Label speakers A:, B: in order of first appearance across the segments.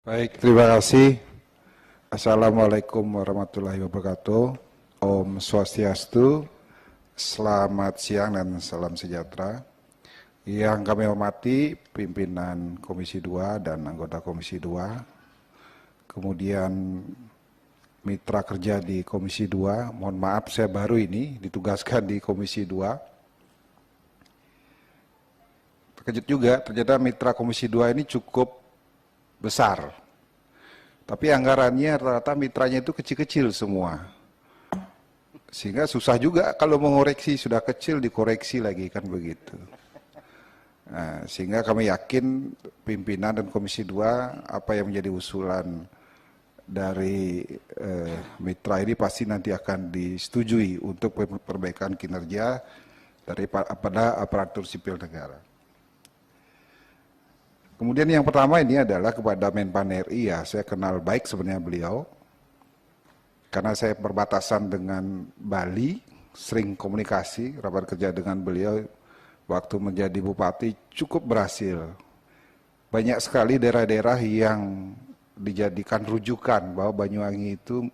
A: Baik, terima kasih. Assalamualaikum warahmatullahi wabarakatuh. Om Swastiastu, selamat siang dan salam sejahtera. Yang kami hormati pimpinan Komisi 2 dan anggota Komisi 2, kemudian mitra kerja di Komisi 2, mohon maaf saya baru ini ditugaskan di Komisi 2. Terkejut juga, ternyata mitra Komisi 2 ini cukup besar. Tapi anggarannya rata-rata mitranya itu kecil-kecil semua. Sehingga susah juga kalau mengoreksi, sudah kecil dikoreksi lagi, kan begitu. Nah, sehingga kami yakin pimpinan dan Komisi 2 apa yang menjadi usulan dari mitra ini pasti nanti akan disetujui untuk perbaikan kinerja pada aparatur sipil negara. Kemudian yang pertama ini adalah kepada Menpan RI, ya saya kenal baik sebenarnya beliau, karena saya berbatasan dengan Bali, sering komunikasi, rapat kerja dengan beliau waktu menjadi bupati cukup berhasil. Banyak sekali daerah-daerah yang dijadikan rujukan bahwa Banyuwangi itu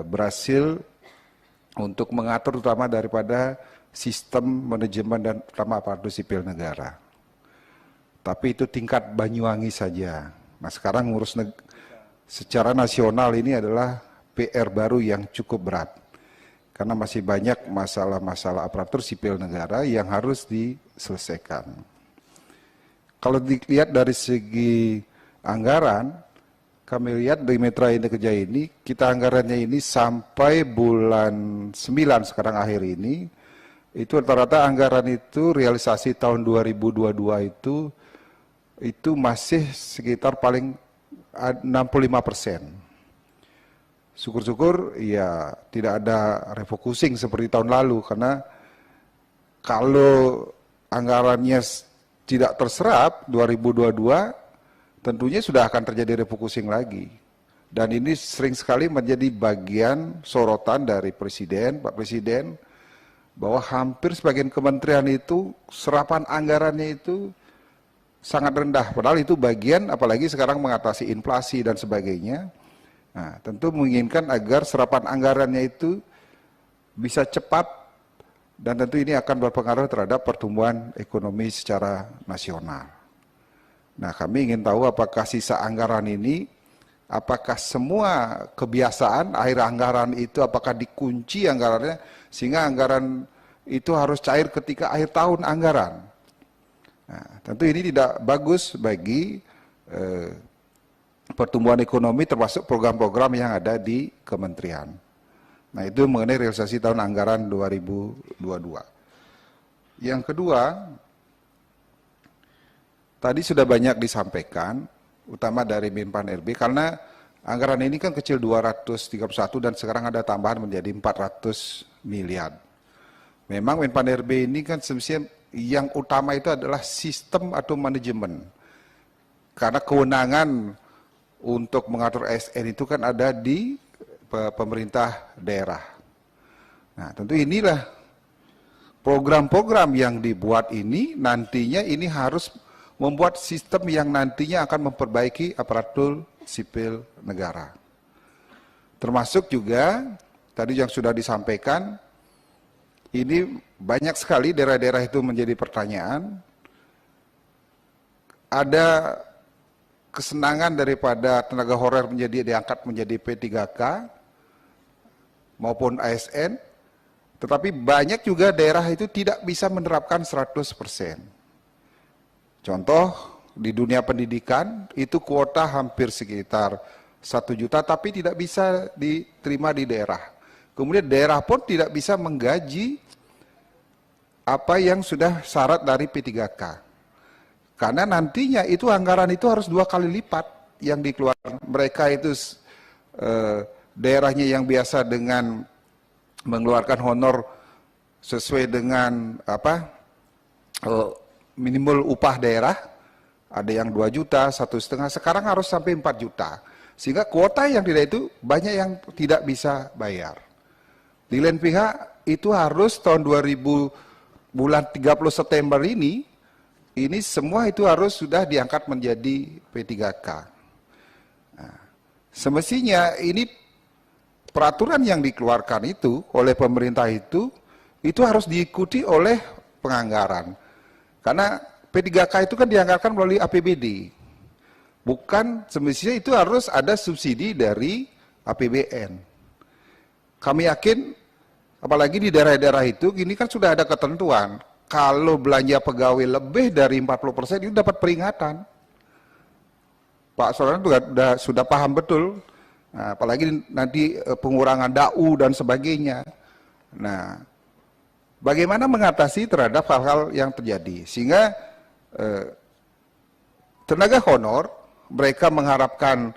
A: berhasil untuk mengatur terutama daripada sistem manajemen dan terutama aparatur sipil negara. Tapi itu tingkat Banyuwangi saja. Nah sekarang ngurus secara nasional ini adalah PR baru yang cukup berat. Karena masih banyak masalah-masalah aparatur sipil negara yang harus diselesaikan. Kalau dilihat dari segi anggaran, kami lihat di Mitra Kerja ini, kita anggarannya ini sampai bulan 9 sekarang akhir ini, itu rata-rata anggaran itu realisasi tahun 2022 itu masih sekitar paling 65%. Syukur-syukur ya tidak ada refocusing seperti tahun lalu, karena kalau anggarannya tidak terserap 2022 tentunya sudah akan terjadi refocusing lagi. Dan ini sering sekali menjadi bagian sorotan dari Presiden, Pak Presiden, bahwa hampir sebagian kementerian itu serapan anggarannya itu sangat rendah, padahal itu bagian apalagi sekarang mengatasi inflasi dan sebagainya. Nah, tentu menginginkan agar serapan anggarannya itu bisa cepat dan tentu ini akan berpengaruh terhadap pertumbuhan ekonomi secara nasional. Nah, kami ingin tahu apakah sisa anggaran ini, apakah semua kebiasaan akhir anggaran itu apakah dikunci anggarannya sehingga anggaran itu harus cair ketika akhir tahun anggaran. Nah, tentu ini tidak bagus bagi pertumbuhan ekonomi termasuk program-program yang ada di kementerian. Nah itu mengenai realisasi tahun anggaran 2022. Yang kedua, tadi sudah banyak disampaikan, utama dari Menpan RB, karena anggaran ini kan kecil 231 dan sekarang ada tambahan menjadi 400 miliar. Memang Menpan RB ini kan semestinya yang utama itu adalah sistem atau manajemen. Karena kewenangan untuk mengatur ASN itu kan ada di pemerintah daerah. Nah tentu inilah program-program yang dibuat ini nantinya ini harus membuat sistem yang nantinya akan memperbaiki aparatur sipil negara. Termasuk juga tadi yang sudah disampaikan, ini banyak sekali daerah-daerah itu menjadi pertanyaan. Ada kesenangan daripada tenaga honorer diangkat menjadi P3K maupun ASN, tetapi banyak juga daerah itu tidak bisa menerapkan 100%. Contoh di dunia pendidikan itu kuota hampir sekitar 1 juta tapi tidak bisa diterima di daerah. Kemudian daerah pun tidak bisa menggaji apa yang sudah syarat dari P3K. Karena nantinya itu anggaran itu harus 2 kali lipat yang dikeluarkan. Mereka itu daerahnya yang biasa dengan mengeluarkan honor sesuai dengan minimal upah daerah, ada yang 2 juta, 1,5, sekarang harus sampai 4 juta. Sehingga kuota yang tidak itu banyak yang tidak bisa bayar. Di lain pihak itu harus tahun 2000 bulan 30 September ini semua itu harus sudah diangkat menjadi P3K. Semestinya ini peraturan yang dikeluarkan itu oleh pemerintah itu harus diikuti oleh penganggaran. Karena P3K itu kan dianggarkan melalui APBD. Bukan, semestinya itu harus ada subsidi dari APBN. Kami yakin, apalagi di daerah-daerah itu, ini kan sudah ada ketentuan. Kalau belanja pegawai lebih dari 40% itu dapat peringatan. Pak Saudara sudah paham betul. Nah, apalagi nanti pengurangan DAU dan sebagainya. Nah, bagaimana mengatasi terhadap hal-hal yang terjadi? Sehingga tenaga honor, mereka mengharapkan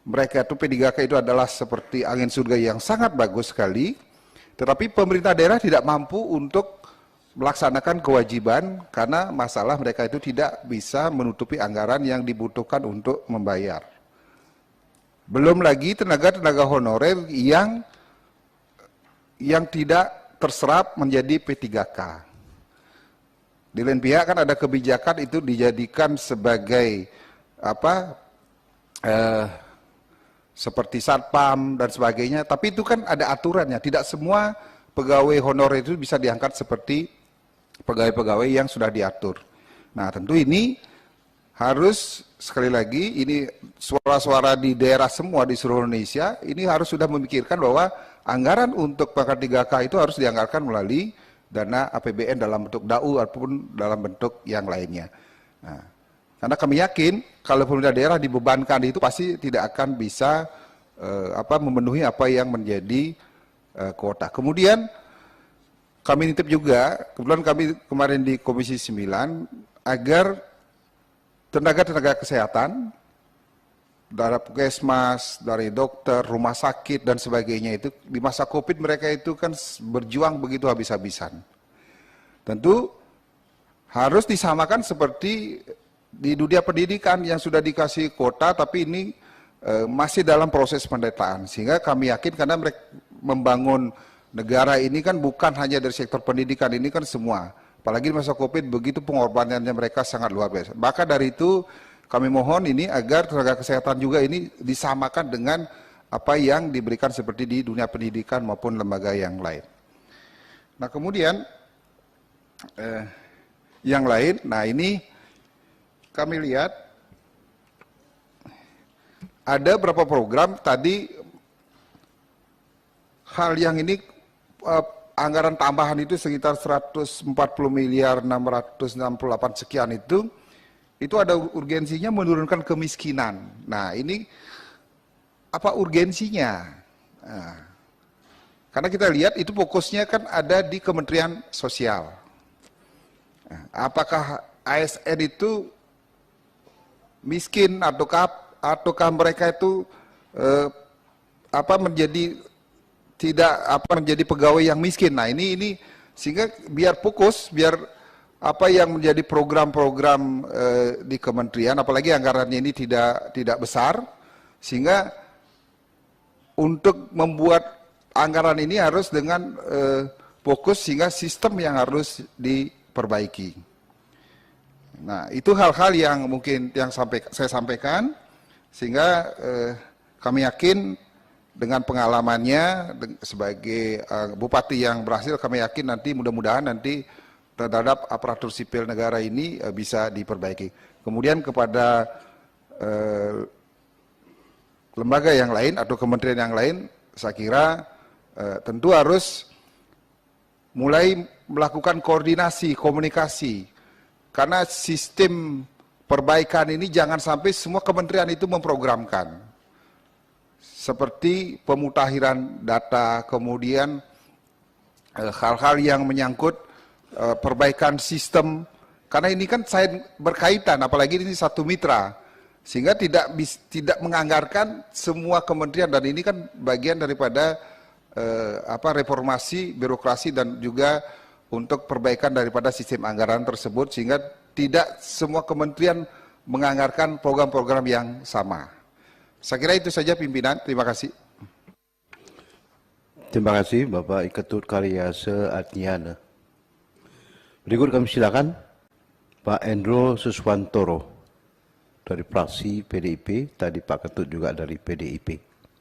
A: mereka itu P3K itu adalah seperti angin surga yang sangat bagus sekali, tetapi pemerintah daerah tidak mampu untuk melaksanakan kewajiban karena masalah mereka itu tidak bisa menutupi anggaran yang dibutuhkan untuk membayar. Belum lagi tenaga-tenaga honorer yang tidak terserap menjadi P3K. Di lain pihak kan ada kebijakan itu dijadikan sebagai seperti satpam dan sebagainya, tapi itu kan ada aturannya. Tidak semua pegawai honorer itu bisa diangkat seperti pegawai-pegawai yang sudah diatur. Nah, tentu ini harus sekali lagi ini suara-suara di daerah semua di seluruh Indonesia ini harus sudah memikirkan bahwa anggaran untuk pangkat 3K itu harus dianggarkan melalui dana APBN dalam bentuk DAU ataupun dalam bentuk yang lainnya. Nah, karena kami yakin kalau pemerintah daerah dibebankan itu pasti tidak akan bisa memenuhi apa yang menjadi kuota. Kemudian kami nitip juga, kebetulan kami kemarin di Komisi 9 agar tenaga-tenaga kesehatan dari puskesmas, dari dokter, rumah sakit dan sebagainya itu di masa Covid mereka itu kan berjuang begitu habis-habisan. Tentu harus disamakan seperti di dunia pendidikan yang sudah dikasih kuota tapi ini masih dalam proses pendataan. Sehingga kami yakin karena mereka membangun negara ini kan bukan hanya dari sektor pendidikan, ini kan semua. Apalagi di masa Covid begitu pengorbanannya mereka sangat luar biasa. Maka dari itu kami mohon ini agar tenaga kesehatan juga ini disamakan dengan apa yang diberikan seperti di dunia pendidikan maupun lembaga yang lain. Nah kemudian yang lain, nah ini kami lihat ada beberapa program tadi hal yang ini anggaran tambahan itu sekitar 140 miliar 668 sekian itu ada urgensinya menurunkan kemiskinan. Nah ini apa urgensinya? Nah, karena kita lihat itu fokusnya kan ada di Kementerian Sosial. Nah, apakah ASN itu miskin ataukah mereka itu menjadi pegawai yang miskin. Nah ini sehingga biar fokus, biar apa yang menjadi program-program di kementerian, apalagi anggarannya ini tidak besar, sehingga untuk membuat anggaran ini harus dengan fokus sehingga sistem yang harus diperbaiki. Nah itu hal-hal yang mungkin yang saya sampaikan, sehingga kami yakin dengan pengalamannya sebagai bupati yang berhasil, kami yakin nanti mudah-mudahan nanti terhadap aparatur sipil negara ini bisa diperbaiki. Kemudian kepada lembaga yang lain atau kementerian yang lain, saya kira tentu harus mulai melakukan koordinasi, komunikasi. Karena sistem perbaikan ini jangan sampai semua kementerian itu memprogramkan. Seperti pemutakhiran data, kemudian hal-hal yang menyangkut perbaikan sistem, karena ini kan saya berkaitan, apalagi ini satu mitra, sehingga tidak menganggarkan semua kementerian, dan ini kan bagian daripada reformasi birokrasi dan juga untuk perbaikan daripada sistem anggaran tersebut, sehingga tidak semua kementerian menganggarkan program-program yang sama. Saya kira itu saja pimpinan, terima kasih.
B: Terima kasih Bapak Ketut Karyase Adniana. Berikut kami silakan Pak Endro Suswantoro. dari fraksi PDIP, tadi Pak Ketut juga dari PDIP.